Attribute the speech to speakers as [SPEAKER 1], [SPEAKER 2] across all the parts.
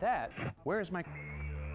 [SPEAKER 1] that, where's my...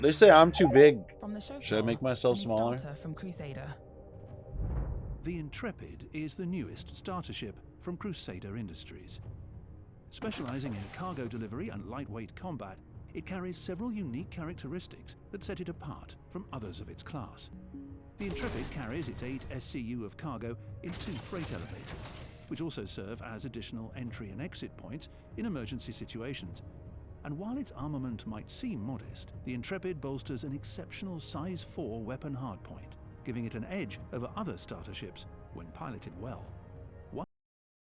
[SPEAKER 2] They say I'm too big.
[SPEAKER 3] From the show
[SPEAKER 2] Should I make myself smaller?
[SPEAKER 3] Starter from Crusader.
[SPEAKER 4] The Intrepid is the newest starter ship from Crusader Industries. Specializing in cargo delivery and lightweight combat, it carries several unique characteristics that set it apart from others of its class. The Intrepid carries its 8 SCU of cargo in 2 freight elevators, which also serve as additional entry and exit points in emergency situations. And while its armament might seem modest, the Intrepid bolsters an exceptional size 4 weapon hardpoint, giving it an edge over other starter ships when piloted well.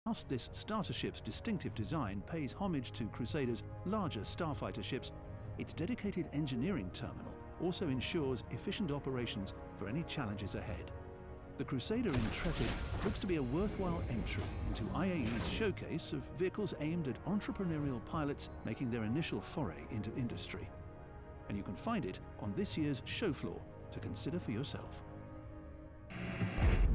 [SPEAKER 4] Whilst this starter ship's distinctive design pays homage to Crusader's larger starfighter ships, its dedicated engineering terminal also ensures efficient operations for any challenges ahead. The Crusader Intrepid looks to be a worthwhile entry into IAE's showcase of vehicles aimed at entrepreneurial pilots making their initial foray into industry. And you can find it on this year's show floor to consider for yourself.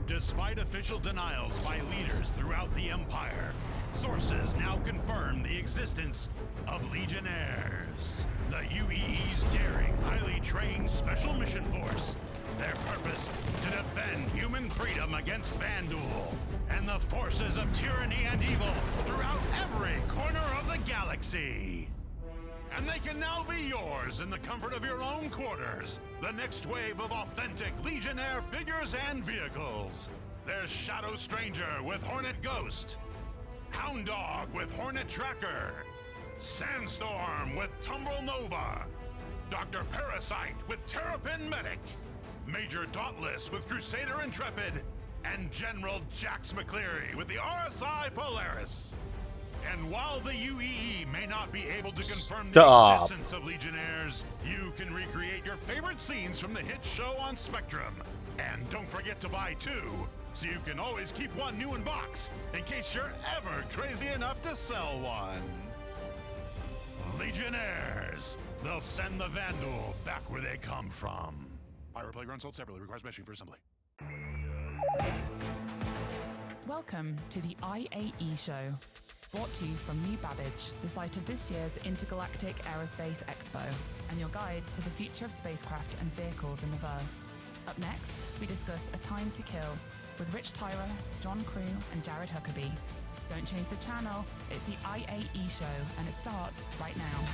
[SPEAKER 5] Despite official denials by leaders throughout the Empire, sources now confirm the existence of Legionnaires, the UEE's daring, highly trained special mission force. Their purpose, to defend human freedom against Vandal and the forces of tyranny and evil throughout every corner of the galaxy. And they can now be yours in the comfort of your own quarters. The next wave of authentic Legionnaire figures and vehicles. There's Shadow Stranger with Hornet Ghost, Hound Dog with Hornet Tracker, Sandstorm with Tumbrel Nova, Dr. Parasite with Terrapin Medic, Major Dauntless with Crusader Intrepid, and General Jax McCleary with the RSI Polaris. And while the UEE may not be able to confirm the existence of Legionnaires, you can recreate your favorite scenes from the hit show on Spectrum. And don't forget to buy 2, so you can always keep one new in box, in case you're ever crazy enough to sell one. Legionnaires. They'll send the Vandal back where they come from. Pirate Playground sold separately, requires meshing for assembly.
[SPEAKER 3] Welcome to the IAE show. Brought to you from New Babbage, the site of this year's Intergalactic Aerospace Expo, and your guide to the future of spacecraft and vehicles in the verse. Up next, we discuss A Time to Kill with Rich Tyra, John Crew, and Jared Huckabee. Don't change the channel, it's the IAE show, and it starts right now.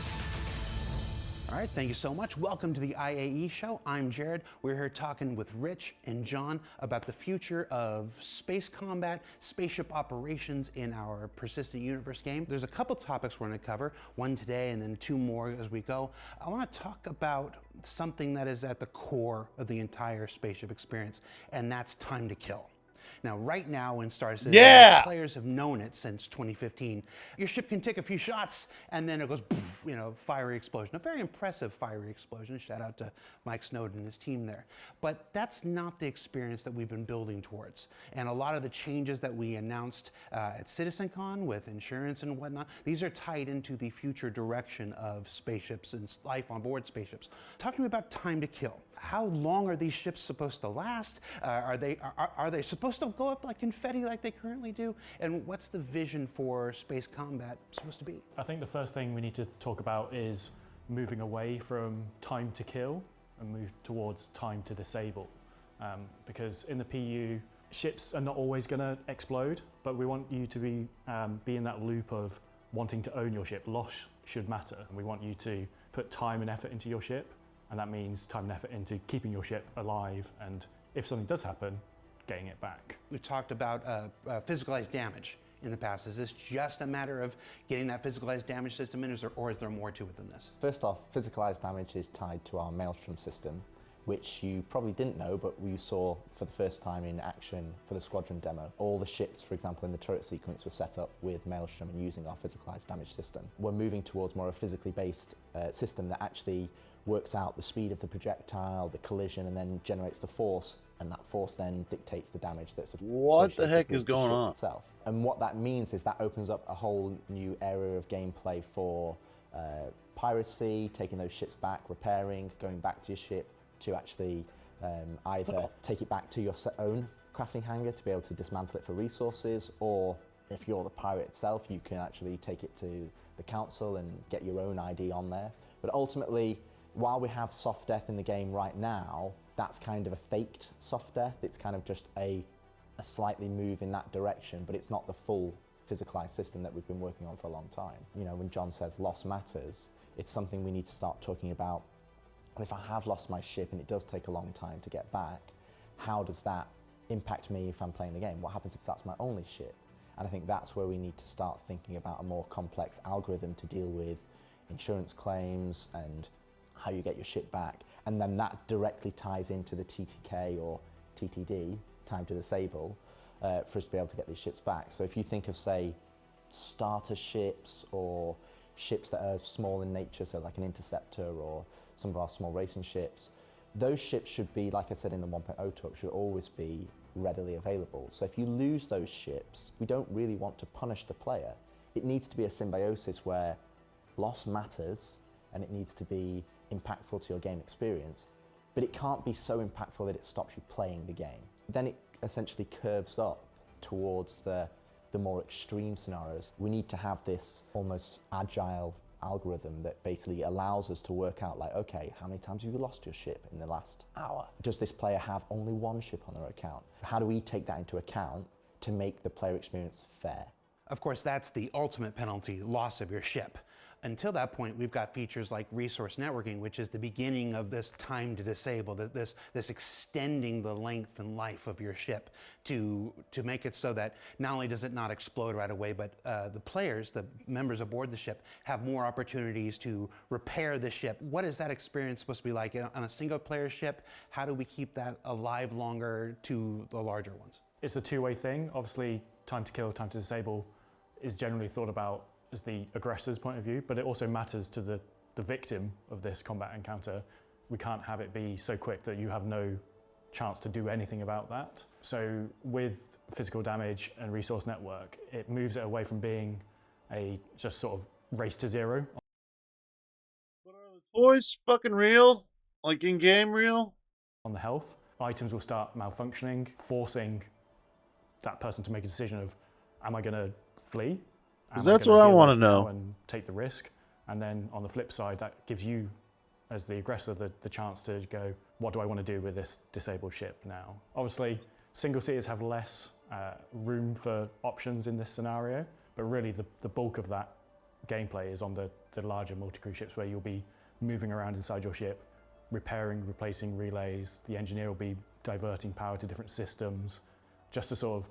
[SPEAKER 1] All right, thank you so much. Welcome to the IAE show. I'm Jared. We're here talking with Rich and John about the future of space combat, spaceship operations in our Persistent Universe game. There's a couple topics we're going to cover, one today and then 2 more as we go. I want to talk about something that is at the core of the entire spaceship experience, and that's time to kill. Now, right now in Star Citizen, players have known it since 2015. Your ship can take a few shots, and then it goes, poof, you know, fiery explosion. A very impressive fiery explosion. Shout out to Mike Snowden and his team there. But that's not the experience that we've been building towards. And a lot of the changes that we announced at CitizenCon with insurance and whatnot, these are tied into the future direction of spaceships and life on board spaceships. Talk to me about time to kill. How long are these ships supposed to last? Are they supposed to go up like confetti like they currently do? And what's the vision for space combat supposed to be?
[SPEAKER 6] I think the first thing we need to talk about is moving away from time to kill and move towards time to disable. Because in the PU, ships are not always going to explode, but we want you to be in that loop of wanting to own your ship. Loss should matter. We want you to put time and effort into your ship. And that means time and effort into keeping your ship alive, and if something does happen, getting it back.
[SPEAKER 1] We've talked about physicalized damage in the past. Is this just a matter of getting that physicalized damage system in, or is there more to it than this?
[SPEAKER 7] First off, physicalized damage is tied to our Maelstrom system, which you probably didn't know, but we saw for the first time in action for the Squadron demo. All the ships, for example, in the turret sequence were set up with Maelstrom and using our physicalized damage system. We're moving towards more a physically based system that actually works out the speed of the projectile, the collision, and then generates the force, and that force then dictates the damage that's
[SPEAKER 2] what the heck is going on
[SPEAKER 7] itself. And what that means is that opens up a whole new area of gameplay for piracy, taking those ships back, repairing, going back to your ship to actually either take it back to your own crafting hangar to be able to dismantle it for resources, or if you're the pirate itself, you can actually take it to the council and get your own ID on there. But ultimately, while we have soft death in the game right now, that's kind of a faked soft death. It's kind of just a slightly move in that direction, but it's not the full physicalized system that we've been working on for a long time. You know, when John says loss matters, it's something we need to start talking about. If I have lost my ship and it does take a long time to get back, how does that impact me if I'm playing the game? What happens if that's my only ship? And I think that's where we need to start thinking about a more complex algorithm to deal with insurance claims and how you get your ship back. And then that directly ties into the TTK or TTD, time to disable, for us to be able to get these ships back. So if you think of, say, starter ships or ships that are small in nature, so like an interceptor or some of our small racing ships, those ships should be, like I said in the 1.0 talk, should always be readily available. So if you lose those ships, we don't really want to punish the player. It needs to be a symbiosis where loss matters and it needs to be impactful to your game experience, but it can't be so impactful that it stops you playing the game. Then it essentially curves up towards the more extreme scenarios. We need to have this almost agile algorithm that basically allows us to work out, like, okay, how many times have you lost your ship in the last hour? Does this player have only one ship on their account? How do we take that into account to make the player experience fair?
[SPEAKER 1] Of course, that's the ultimate penalty, loss of your ship. Until that point, we've got features like resource networking, which is the beginning of this time to disable, this extending the length and life of your ship to make it so that not only does it not explode right away, but the players, the members aboard the ship, have more opportunities to repair the ship. What is that experience supposed to be like on a single player ship? How do we keep that alive longer to the larger ones?
[SPEAKER 6] It's a two-way thing. Obviously, time to kill, time to disable is generally thought about as the aggressor's point of view, but it also matters to the victim of this combat encounter. We can't have it be so quick that you have no chance to do anything about that. So with physical damage and resource network, it moves it away from being a just sort of race to zero.
[SPEAKER 2] But are the toys fucking real? Like in-game real?
[SPEAKER 6] On the health, items will start malfunctioning, forcing that person to make a decision of, am I going to flee?
[SPEAKER 2] Because that's what I want to know.
[SPEAKER 6] And take the risk. And then on the flip side, that gives you, as the aggressor, the chance to go, what do I want to do with this disabled ship now? Obviously, single seaters have less room for options in this scenario, but really the bulk of that gameplay is on the larger multi-crew ships, where you'll be moving around inside your ship, repairing, replacing relays. The engineer will be diverting power to different systems, just to sort of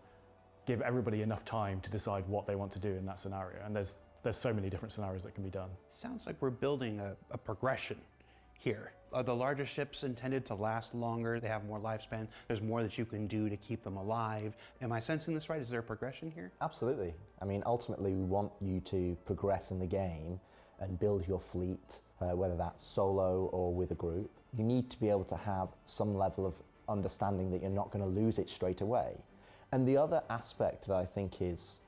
[SPEAKER 6] give everybody enough time to decide what they want to do in that scenario. And there's so many different scenarios that can be done.
[SPEAKER 1] Sounds like we're building a progression here. Are the larger ships intended to last longer? They have more lifespan. There's more that you can do to keep them alive. Am I sensing this right? Is there a progression here?
[SPEAKER 7] Absolutely. I mean, ultimately, we want you to progress in the game and build your fleet, whether that's solo or with a group. You need to be able to have some level of understanding that you're not going to lose it straight away. And the other aspect that I think is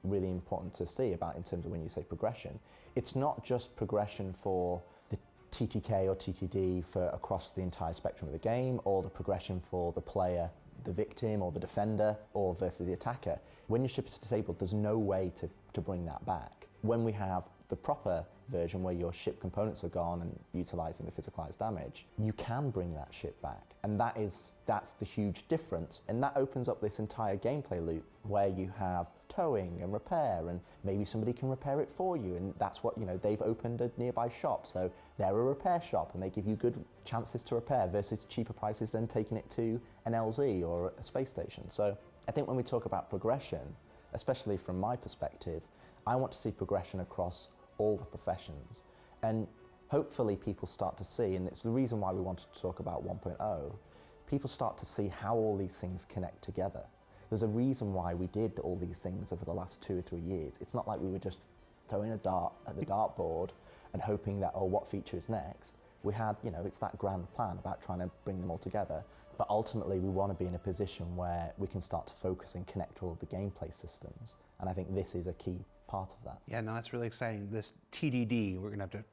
[SPEAKER 7] really important to see about in terms of when you say progression, it's not just progression for the TTK or TTD for across the entire spectrum of the game, or the progression for the player, the victim or the defender, or versus the attacker. When your ship is disabled, there's no way to bring that back. When we have the proper version where your ship components are gone and utilizing the physicalized damage, you can bring that ship back. And that's the huge difference. And that opens up this entire gameplay loop where you have towing and repair, and maybe somebody can repair it for you. And that's what, they've opened a nearby shop, so they're a repair shop and they give you good chances to repair versus cheaper prices than taking it to an LZ or a space station. So I think when we talk about progression, especially from my perspective, I want to see progression across all the professions. And hopefully people start to see, and it's the reason why we wanted to talk about 1.0, people start to see how all these things connect together. There's a reason why we did all these things over the last 2 or 3 years. It's not like we were just throwing a dart at the dartboard and hoping that, oh, what feature is next? We had, it's that grand plan about trying to bring them all together. But ultimately, we want to be in a position where we can start to focus and connect all of the gameplay systems. And I think this is a key part of that.
[SPEAKER 1] Yeah, no, that's really exciting. This TDD, we're going to have to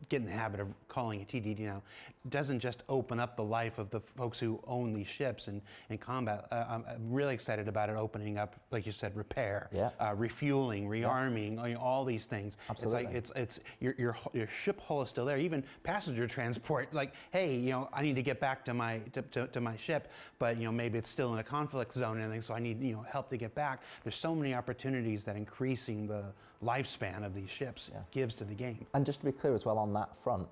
[SPEAKER 1] get in the habit of calling it TDD now, doesn't just open up the life of the folks who own these ships in combat. I'm really excited about it opening up, like you said, repair, refueling, rearming, all these things.
[SPEAKER 7] Absolutely.
[SPEAKER 1] It's like your ship hull is still there, even passenger transport. Like, hey, I need to get back to my to my ship, but maybe it's still in a conflict zone and everything, so I need help to get back. There's so many opportunities that increasing the lifespan of these ships gives to the game.
[SPEAKER 7] And just to be clear as well on that front,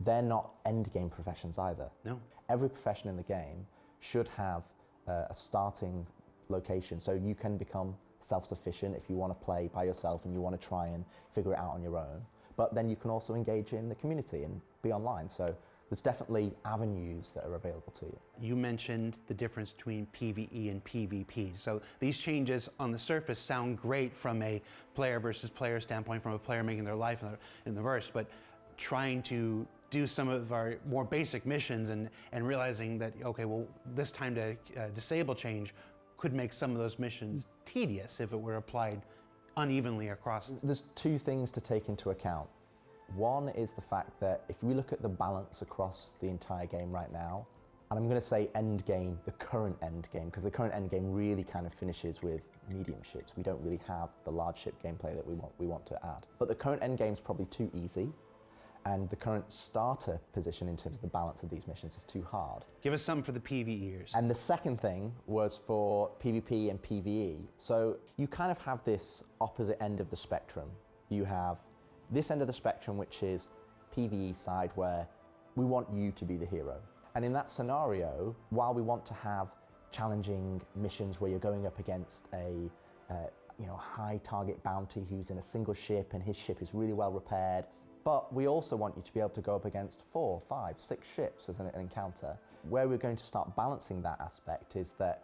[SPEAKER 7] they're not end game professions either.
[SPEAKER 1] No.
[SPEAKER 7] Every profession in the game should have a starting location, so you can become self-sufficient if you want to play by yourself and you want to try and figure it out on your own. But then you can also engage in the community and be online. So there's definitely avenues that are available to you.
[SPEAKER 1] You mentioned the difference between PvE and PvP. So these changes on the surface sound great from a player versus player standpoint, from a player making their life in the verse, but trying to do some of our more basic missions and realizing that, okay, well, this time to disable change could make some of those missions tedious if it were applied unevenly across.
[SPEAKER 7] There's two things to take into account. One is the fact that if we look at the balance across the entire game right now, and I'm going to say end game, the current end game, because the current end game really kind of finishes with medium ships. We don't really have the large ship gameplay that we want to add. But the current end game is probably too easy, and the current starter position in terms of the balance of these missions is too hard.
[SPEAKER 1] Give us some for the PvEers.
[SPEAKER 7] And the second thing was for PvP and PvE. So you kind of have this opposite end of the spectrum. You have this end of the spectrum, which is PvE side, where we want you to be the hero. And in that scenario, while we want to have challenging missions where you're going up against a high target bounty who's in a single ship and his ship is really well repaired, but we also want you to be able to go up against 4, 5, 6 ships as an encounter. Where we're going to start balancing that aspect is that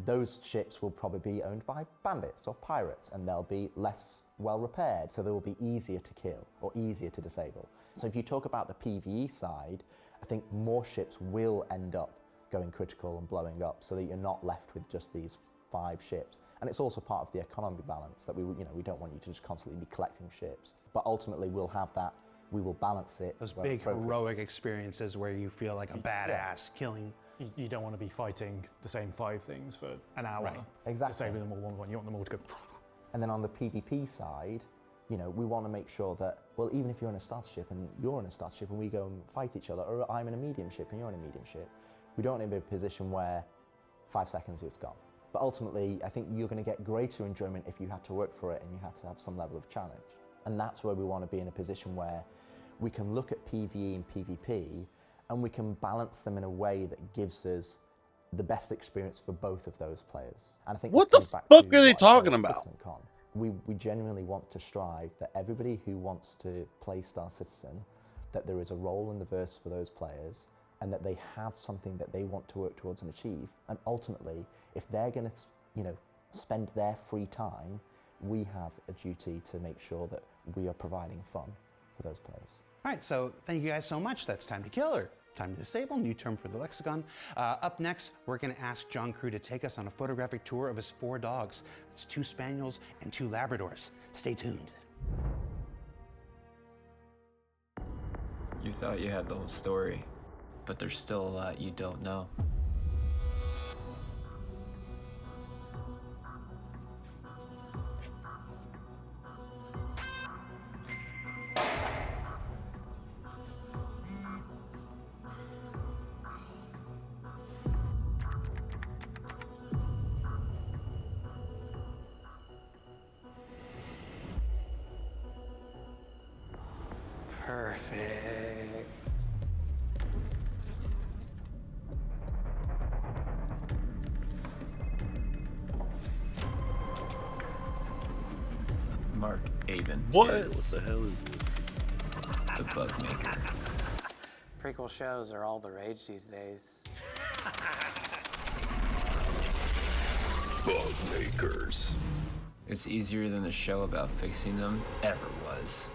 [SPEAKER 7] those ships will probably be owned by bandits or pirates, and they'll be less well repaired, so they will be easier to kill or easier to disable. So if you talk about the PvE side, I think more ships will end up going critical and blowing up, so that you're not left with just these 5 ships. And it's also part of the economy balance that we don't want you to just constantly be collecting ships, but ultimately we'll have that. We will balance it.
[SPEAKER 1] Those big heroic experiences where you feel like a badass killing.
[SPEAKER 6] You don't want to be fighting the same 5 things for an hour.
[SPEAKER 7] Right. Exactly.
[SPEAKER 6] Disabling them all one by one. You want them all to go.
[SPEAKER 7] And then on the PvP side, we want to make sure that, well, even if you're in a starter ship and you're in a starter ship and we go and fight each other, or I'm in a medium ship and you're in a medium ship, we don't want to be in a position where 5 seconds it's gone. But ultimately, I think you're going to get greater enjoyment if you had to work for it and you had to have some level of challenge. And that's where we want to be in a position where we can look at PvE and PvP and we can balance them in a way that gives us the best experience for both of those players. And I think
[SPEAKER 2] what the fuck are they talking about?
[SPEAKER 7] We genuinely want to strive that everybody who wants to play Star Citizen, that there is a role in the verse for those players, and that they have something that they want to work towards and achieve. And ultimately, if they're going to, spend their free time, we have a duty to make sure that we are providing fun for those players.
[SPEAKER 1] All right, so thank you guys so much. That's time to kill, or time to disable, new term for the lexicon. Up next, we're going to ask John Crew to take us on a photographic tour of his 4 dogs. It's 2 Spaniels and 2 Labradors. Stay tuned.
[SPEAKER 8] You thought you had the whole story, but there's still a lot you don't know.
[SPEAKER 1] Perfect.
[SPEAKER 8] Mark Avon.
[SPEAKER 2] What
[SPEAKER 8] is
[SPEAKER 2] the hell is this?
[SPEAKER 8] the bug maker.
[SPEAKER 9] Prequel shows are all the rage these days.
[SPEAKER 8] Bug makers. It's easier than the show about fixing them ever was.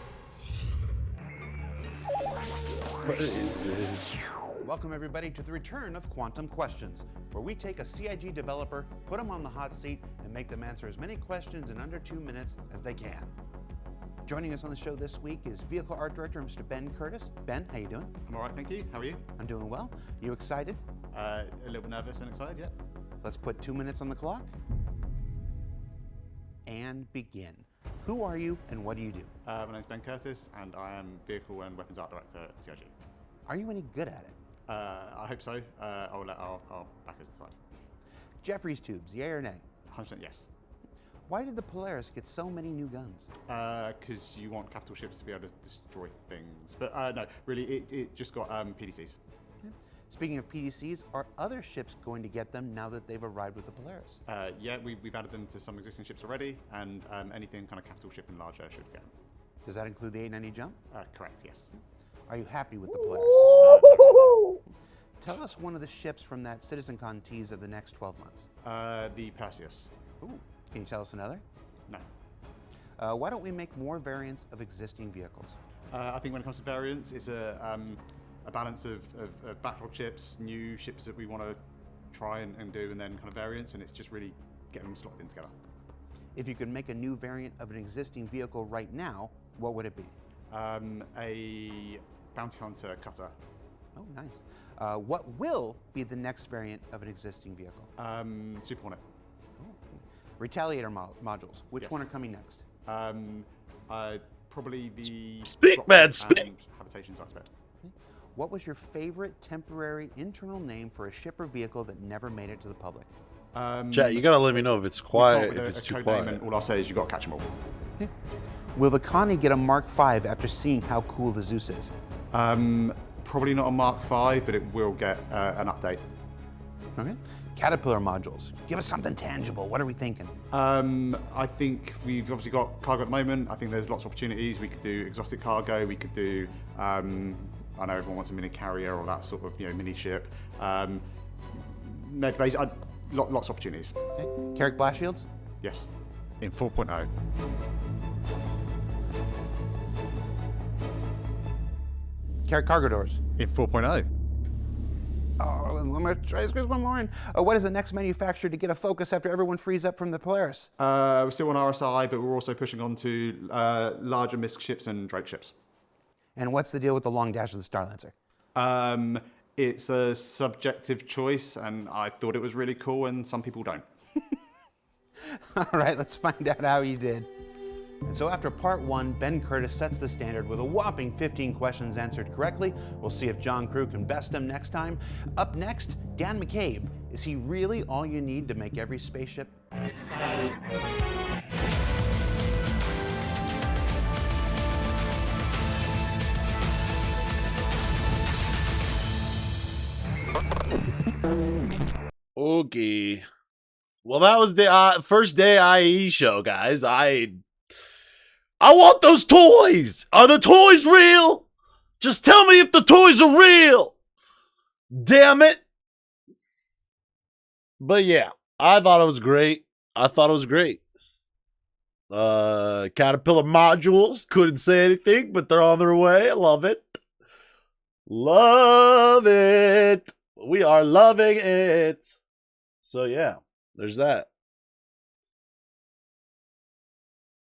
[SPEAKER 2] What is this?
[SPEAKER 1] Welcome everybody to the return of Quantum Questions, where we take a CIG developer, put them on the hot seat, and make them answer as many questions in under 2 minutes as they can. Joining us on the show this week is Vehicle Art Director, Mr. Ben Curtis. Ben, how you doing?
[SPEAKER 10] I'm all right, thank you. How are you?
[SPEAKER 1] I'm doing well. You excited?
[SPEAKER 10] A little bit nervous and excited, yeah.
[SPEAKER 1] Let's put 2 minutes on the clock and begin. Who are you and what do you do?
[SPEAKER 10] My name's Ben Curtis and I am Vehicle and Weapons Art Director at CIG.
[SPEAKER 1] Are you any good at it?
[SPEAKER 10] I hope so. I'll let our backers decide.
[SPEAKER 1] Jeffries tubes, yay or nay?
[SPEAKER 10] 100% yes.
[SPEAKER 1] Why did the Polaris get so many new guns?
[SPEAKER 10] Because you want capital ships to be able to destroy things. But no, really, it just got PDCs.
[SPEAKER 1] Speaking of PDCs, are other ships going to get them now that they've arrived with the Polaris?
[SPEAKER 10] Yeah, we've added them to some existing ships already, and anything kind of capital ship and larger should get them.
[SPEAKER 1] Does that include the 890 jump?
[SPEAKER 10] Correct, yes.
[SPEAKER 1] Are you happy with the Polaris? Tell us one of the ships from that CitizenCon tease of the next 12 months.
[SPEAKER 10] The Perseus.
[SPEAKER 1] Ooh, can you tell us another?
[SPEAKER 10] No.
[SPEAKER 1] Why don't we make more variants of existing vehicles?
[SPEAKER 10] I think when it comes to variants, it's a balance of backlog ships, new ships that we want to try and do, and then kind of variants, and it's just really getting them slotted in together.
[SPEAKER 1] If you could make a new variant of an existing vehicle right now, what would it be?
[SPEAKER 10] A bounty hunter cutter.
[SPEAKER 1] Oh, nice. What will be the next variant of an existing vehicle?
[SPEAKER 10] Super Hornet.
[SPEAKER 1] Oh. Retaliator modules. Which
[SPEAKER 10] Yes.
[SPEAKER 1] one are coming next?
[SPEAKER 10] Probably the
[SPEAKER 2] Speak, man,
[SPEAKER 10] and
[SPEAKER 2] speak.
[SPEAKER 10] Habitations aspect.
[SPEAKER 1] What was your favorite temporary internal name for a ship or vehicle that never made it to the public?
[SPEAKER 2] Chat, you gotta let me know if it's quiet, if it's too
[SPEAKER 10] code
[SPEAKER 2] quiet.
[SPEAKER 10] name, and all I'll say is you got to catch them all.
[SPEAKER 1] Will the Connie get a Mark V after seeing how cool the Zeus is?
[SPEAKER 10] Probably not a Mark V, but it will get an update.
[SPEAKER 1] Okay. Caterpillar modules. Give us something tangible. What are we thinking?
[SPEAKER 10] I think we've obviously got cargo at the moment. I think there's lots of opportunities. We could do exotic cargo. We could do, I know everyone wants a mini carrier or that sort of mini ship. Med base, lots of opportunities.
[SPEAKER 1] Okay. Carrick blast shields?
[SPEAKER 10] Yes, in 4.0.
[SPEAKER 1] Carrick cargo doors?
[SPEAKER 10] In 4.0.
[SPEAKER 1] Oh, I'm going to try to squeeze one more in. What is the next manufacturer to get a focus after everyone frees up from the Polaris?
[SPEAKER 10] We're still on RSI, but we're also pushing on to larger MISC ships and Drake ships.
[SPEAKER 1] And what's the deal with the long dash of the Starlancer?
[SPEAKER 10] It's a subjective choice, and I thought it was really cool, and some people don't.
[SPEAKER 1] All right, let's find out how you did. And so after part one, Ben Curtis sets the standard with a whopping 15 questions answered correctly. We'll see if John Crew can best him next time. Up next, Dan McCabe. Is he really all you need to make every spaceship?
[SPEAKER 2] Okay. Well, that was the first day IE show, guys. I want those toys. Are the toys real? Just tell me if the toys are real. Damn it. But yeah, I thought it was great. Caterpillar modules. Couldn't say anything, but they're on their way. I love it. Love it. We are loving it. So yeah, there's that.